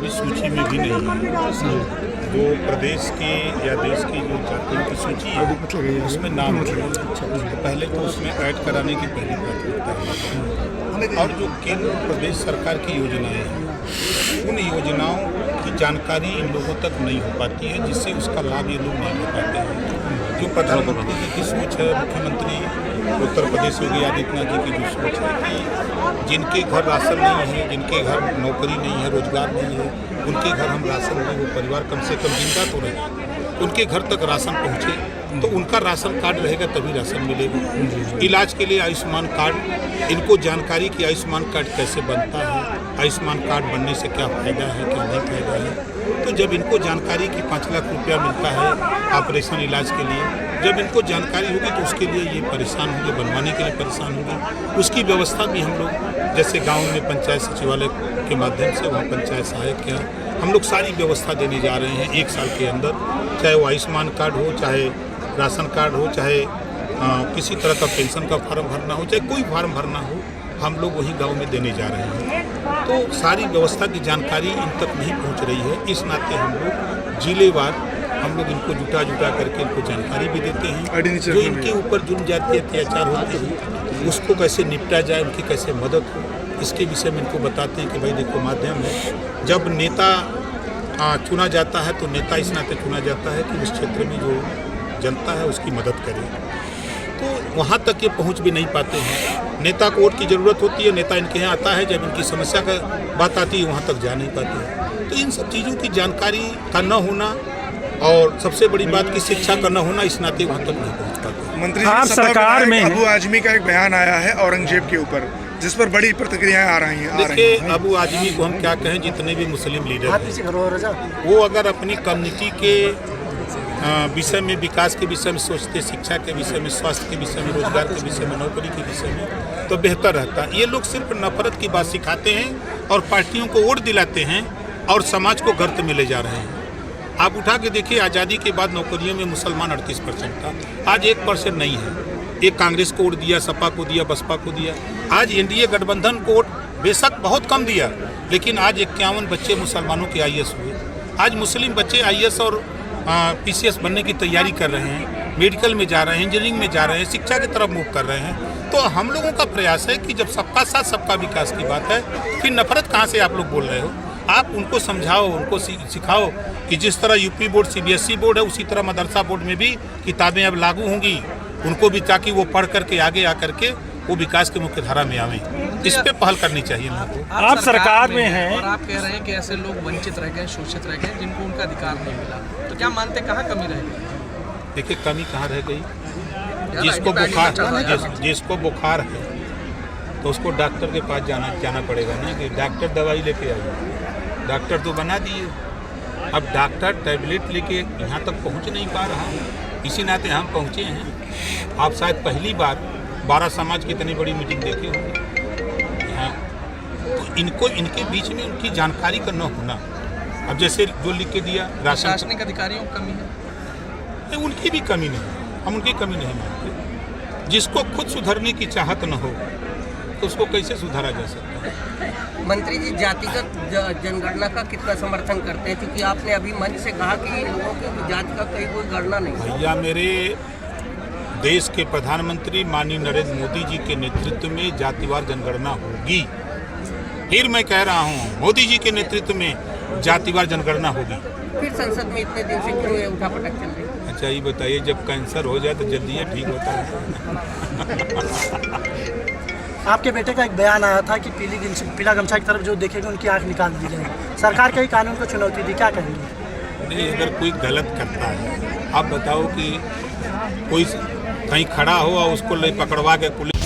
अभी सूची में भी नहीं है। जो प्रदेश के या देश की जो जातियों की सूची है उसमें नाम है, तो पहले तो उसमें ऐड कराने की पहली प्राथमिकता है। और जो केंद्र प्रदेश सरकार की योजनाएं हैं उन योजनाओं की जानकारी इन लोगों तक नहीं हो पाती है, जिससे उसका लाभ ये लोग नहीं ले पाते हैं। जो प्रधानमंत्री जी की सोच है, मुख्यमंत्री उत्तर प्रदेश योगी आदित्यनाथ जी की जो सोच है कि जिनके घर राशन नहीं है, जिनके घर नौकरी नहीं है, रोजगार नहीं है, उनके घर हम राशन दें, वो परिवार कम से कम जिंदा तो रहे, उनके घर तक राशन पहुँचे, तो उनका राशन कार्ड रहेगा तभी राशन मिलेगा। इलाज के लिए आयुष्मान कार्ड, इनको जानकारी कि आयुष्मान कार्ड कैसे बनता है, आयुष्मान कार्ड बनने से क्या फ़ायदा है, क्या नहीं फ़ायदा है। तो जब इनको जानकारी कि 5 लाख रुपया मिलता है ऑपरेशन इलाज के लिए, जब इनको जानकारी होगी तो उसके लिए ये परेशान होंगे, बनवाने के लिए परेशान होंगे। उसकी व्यवस्था भी हम लोग जैसे गाँव में पंचायत सचिवालय के माध्यम से, वहाँ पंचायत सहायक के यहाँ हम लोग सारी व्यवस्था देने जा रहे हैं 1 साल के अंदर, चाहे वो आयुष्मान कार्ड हो, चाहे राशन कार्ड हो, चाहे किसी तरह का पेंशन का फार्म भरना हो, चाहे कोई फार्म भरना हो, हम लोग वही गांव में देने जा रहे हैं। तो सारी व्यवस्था की जानकारी इन तक नहीं पहुंच रही है, इस नाते हम लोग जिलेवार हम लोग इनको जुटा करके इनको जानकारी भी देते हैं। जो इनके ऊपर जुर्म जाति अत्याचार होते हैं उसको कैसे निपटा जाए, उनकी कैसे मदद हो, इसके विषय में इनको बताते हैं कि भाई देखो माध्यम है, जब नेता चुना जाता है तो नेता इस नाते चुना जाता है कि उस क्षेत्र में जो जनता है उसकी मदद करे। तो वहाँ तक ये पहुँच भी नहीं पाते हैं। नेता को वोट की ज़रूरत होती है, नेता इनके यहाँ आता है, जब इनकी समस्या का बात आती है वहाँ तक जा नहीं पाते हैं। तो इन सब चीज़ों की जानकारी का न होना और सबसे बड़ी बात की शिक्षा का न होना, इस नाते वहाँ तक नहीं पहुँच पाते। मंत्री जी, सरकार में अबू आजमी का एक बयान आया है औरंगजेब के ऊपर, जिस पर बड़ी प्रतिक्रियाएं आ रही हैं। देखिए, अबू आजमी को हम क्या कहें, जितने भी मुस्लिम लीडर हैं वो अगर अपनी कम्युनिटी के विषय में, विकास के विषय में सोचते, शिक्षा के विषय में, स्वास्थ्य के विषय में, रोजगार के विषय में, नौकरी के विषय में, तो बेहतर रहता। ये लोग सिर्फ नफरत की बात सिखाते हैं और पार्टियों को वोट दिलाते हैं और समाज को गर्त में ले जा रहे हैं। आप उठा के देखिए, आज़ादी के बाद नौकरियों में मुसलमान 38% था, आज 1% नहीं है। एक कांग्रेस को वोट दिया, सपा को दिया, बसपा को दिया। आज एनडीए गठबंधन को वोट बेशक बहुत कम दिया, लेकिन आज 51 बच्चे मुसलमानों के IAS हुए। आज मुस्लिम बच्चे IAS और PCS बनने की तैयारी कर रहे हैं, मेडिकल में जा रहे हैं, इंजीनियरिंग में जा रहे हैं, शिक्षा की तरफ मूव कर रहे हैं। तो हम लोगों का प्रयास है कि जब सबका साथ सबका विकास की बात है, फिर नफरत कहाँ से आप लोग बोल रहे हो? आप उनको समझाओ, उनको सिखाओ कि जिस तरह यूपी बोर्ड CBSE बोर्ड है, उसी तरह मदरसा बोर्ड में भी किताबें अब लागू होंगी उनको भी, ताकि वो पढ़ करके आगे आकर के वो विकास की मुख्य धारा में आवे। इस पे पहल करनी चाहिए लोगों। आप सरकार में हैं और आप कह रहे हैं कि ऐसे लोग वंचित रह गए, शोषित रह गए, जिनको उनका अधिकार नहीं मिला, तो क्या मानते कहाँ कमी रह गई? देखिए, कमी कहाँ रह गई? जिसको बुखार है तो उसको डॉक्टर के पास जाना पड़ेगा ना, कि डॉक्टर दवाई लेके आइए। डॉक्टर तो बना दिए, अब डॉक्टर टैबलेट लेके यहाँ तक पहुँच नहीं पा रहा, इसी नाते हम पहुँचे हैं। आप शायद पहली बार 12 समाज की इतनी बड़ी मीटिंग देखे होंगे यहाँ, तो इनको इनके बीच में उनकी जानकारी का न होना। अब जैसे जो लिख के दिया राशन, प्रशासनिक अधिकारियों की कमी है, उनकी भी कमी नहीं, हम उनकी कमी नहीं मानते। जिसको खुद सुधरने की चाहत न हो तो उसको कैसे सुधारा जा सकता है? मंत्री जी, जातिगत जनगणना का कितना समर्थन करते हैं? क्योंकि आपने अभी मंच से कहा कि इन लोगों की जाति का कोई गणना नहीं। भैया, मेरे देश के प्रधानमंत्री माननीय नरेंद्र मोदी जी के नेतृत्व में जातिवार जनगणना होगी। फिर मैं कह रहा हूँ, मोदी जी के नेतृत्व में जातिवार जनगणना होगी। फिर संसद में इतने दिन से क्यों ये उठापटक चल रही है? अच्छा, ये बताइए, जब कैंसर हो जाए तो जल्दी ठीक होता है। आपके बेटे का एक बयान आया था कि पीला गमछा की तरफ जो देखेगा उनकी आंख निकाल दी जाएगी। सरकार के ही कानून को चुनौती दी, क्या कहेंगे? नहीं, अगर कोई गलत करता है, आप बताओ कि कोई कहीं खड़ा हो और उसको ले पकड़वा के पुलिस